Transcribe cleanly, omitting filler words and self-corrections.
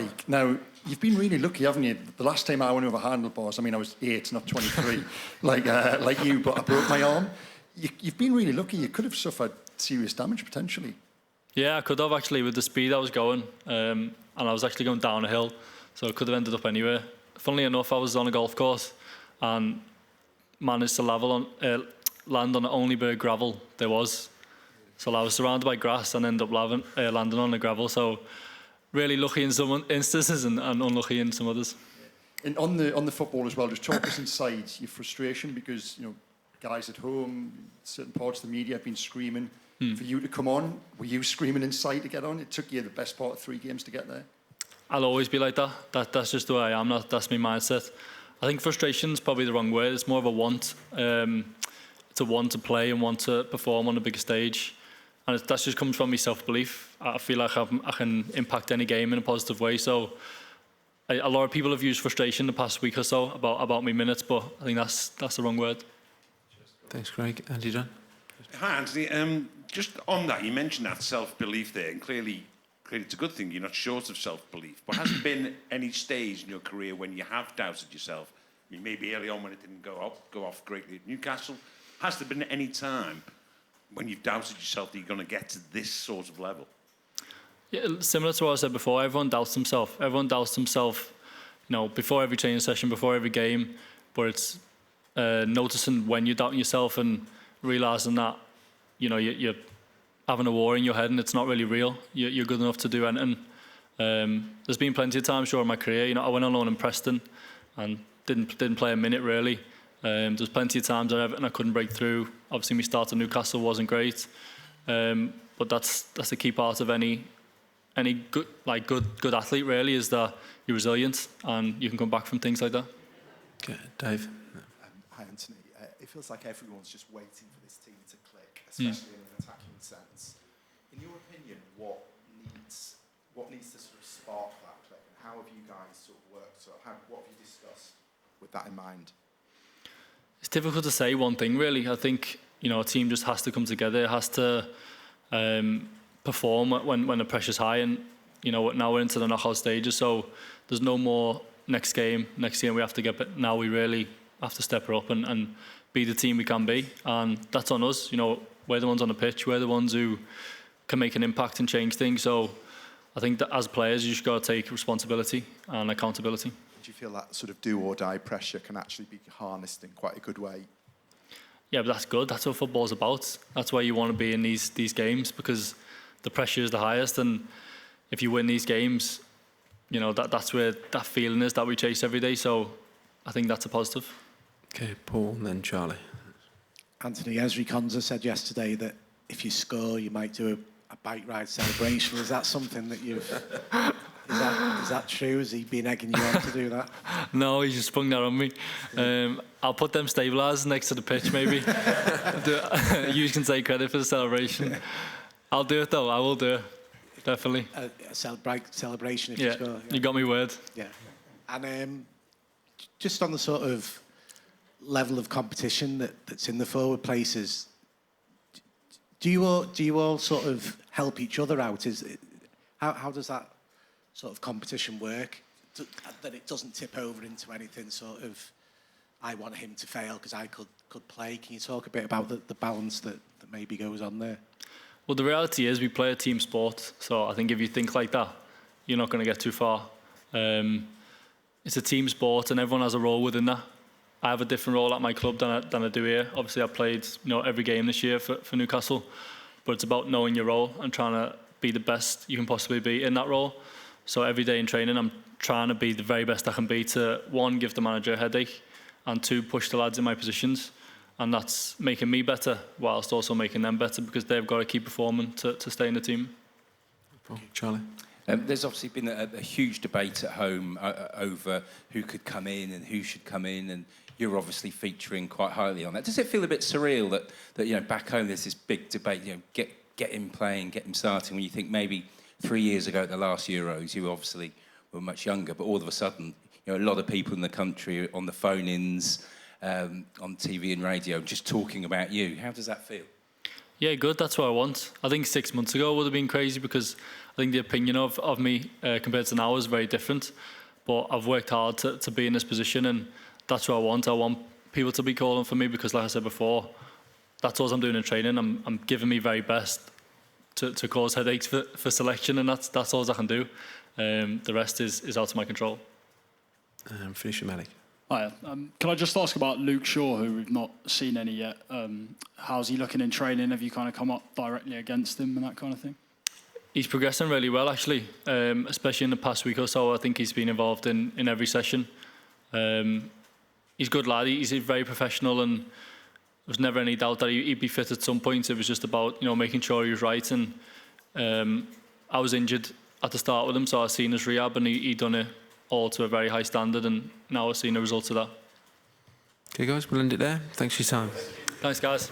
like? Now, you've been really lucky, haven't you? The last time I went over handlebars, I mean, I was 8, not 23, like you, but I broke my arm. You've been really lucky. You could have suffered serious damage, potentially. Yeah, I could have, actually, with the speed I was going. And I was actually going down a hill, so I could have ended up anywhere. Funnily enough, I was on a golf course and managed to land on the only bit of gravel there was. So I was surrounded by grass and ended up landing on the gravel. So really lucky in some instances and unlucky in some others. And on the football as well, just talk us inside your frustration, because guys at home, certain parts of the media have been screaming for you to come on. Were you screaming inside to get on? It took you the best part of 3 games to get there. I'll always be like that. That's just the way I am. That's my mindset. I think frustration is probably the wrong word. It's more of a want. It's a want to play and want to perform on a bigger stage. And that just comes from my self-belief. I feel like I can impact any game in a positive way. So a lot of people have used frustration the past week or so about my minutes, but I think that's the wrong word. Thanks, Craig. Andy Dunn. Hi, Anthony. Just on that, you mentioned that self-belief there, and clearly it's a good thing you're not short of self-belief. But has there been any stage in your career when you have doubted yourself? I mean, maybe early on when it didn't go off greatly at Newcastle. Has there been any time when you've doubted yourself that you're going to get to this sort of level? Yeah, similar to what I said before, everyone doubts themselves. Everyone doubts themselves, before every training session, before every game. But it's noticing when you're doubting yourself and realising that, you're having a war in your head and it's not really real. You're good enough to do anything. There's been plenty of times during my career, I went on loan in Preston and didn't play a minute really. There's plenty of times at Everton I couldn't break through. Obviously, my start at Newcastle wasn't great, but that's a key part of any good athlete really, is that you're resilient and you can come back from things like that. Okay, Dave. Hi, Anthony. It feels like everyone's just waiting for this team to click, especially in an attacking sense. In your opinion, what needs to sort of spark that click, and how have you guys sort of worked? What have you discussed with that in mind? It's difficult to say one thing really. I think a team just has to come together. It has to perform when the pressure's high, and now we're into the knockout stages, so there's no more next game we have to get, but now we really have to step it up and be the team we can be, and that's on us. We're the ones on the pitch, we're the ones who can make an impact and change things. So I think that as players you just got to take responsibility and accountability. Do you feel that sort of do or die pressure can actually be harnessed in quite a good way? Yeah, but that's good. That's what football's about. That's why you want to be in these games, because the pressure is the highest, and if you win these games, that's where that feeling is that we chase every day. So I think that's a positive. Okay, Paul and then Charlie. Anthony, Ezri Konsa said yesterday that if you score, you might do a bike ride celebration. Is that something that you've... Is that true? Has he been egging you on to do that? No, he just sprung that on me. I'll put them stabilisers next to the pitch, maybe. You can take credit for the celebration. I'll do it, though. I will do it. Definitely. A celebration if you score. Yeah. You got me word. Yeah. And just on the sort of level of competition that's in the forward places, do you all sort of help each other out? How does that sort of competition work, that it doesn't tip over into anything sort of, I want him to fail because I could play? Can you talk a bit about the balance that maybe goes on there? Well, the reality is we play a team sport, so I think if you think like that, you're not going to get too far. It's a team sport and everyone has a role within that. I have a different role at my club than I do here. Obviously, I played every game this year for Newcastle, but it's about knowing your role and trying to be the best you can possibly be in that role. So every day in training, I'm trying to be the very best I can be to, 1, give the manager a headache, and 2, push the lads in my positions. And that's making me better, whilst also making them better, because they've got to keep performing to stay in the team. Charlie? There's obviously been a huge debate at home over who could come in and who should come in, and you're obviously featuring quite highly on that. Does it feel a bit surreal that back home there's this big debate, get him playing, get him starting, when you think maybe 3 years ago at the last Euros, you obviously were much younger, but all of a sudden, a lot of people in the country on the phone-ins, on TV and radio, just talking about you. How does that feel? Yeah, good. That's what I want. I think 6 months ago would have been crazy because I think the opinion of me compared to now is very different. But I've worked hard to be in this position, and that's what I want. I want people to be calling for me because, like I said before, that's all I'm doing in training. I'm giving my very best to cause headaches for selection, and that's all I can do. The rest is out of my control. Finish with Malik. Hi, can I just ask about Luke Shaw, who we've not seen any yet? How's he looking in training? Have you kind of come up directly against him and that kind of thing? He's progressing really well, actually, especially in the past week or so. I think he's been involved in every session. He's a good lad. He's very professional, and there was never any doubt that he'd be fit at some point. It was just about making sure he was right. And I was injured at the start with him, so I seen his rehab, and he'd done it all to a very high standard, and now I've seen the results of that. Okay, guys, we'll end it there. Thanks for your time. Thanks, guys.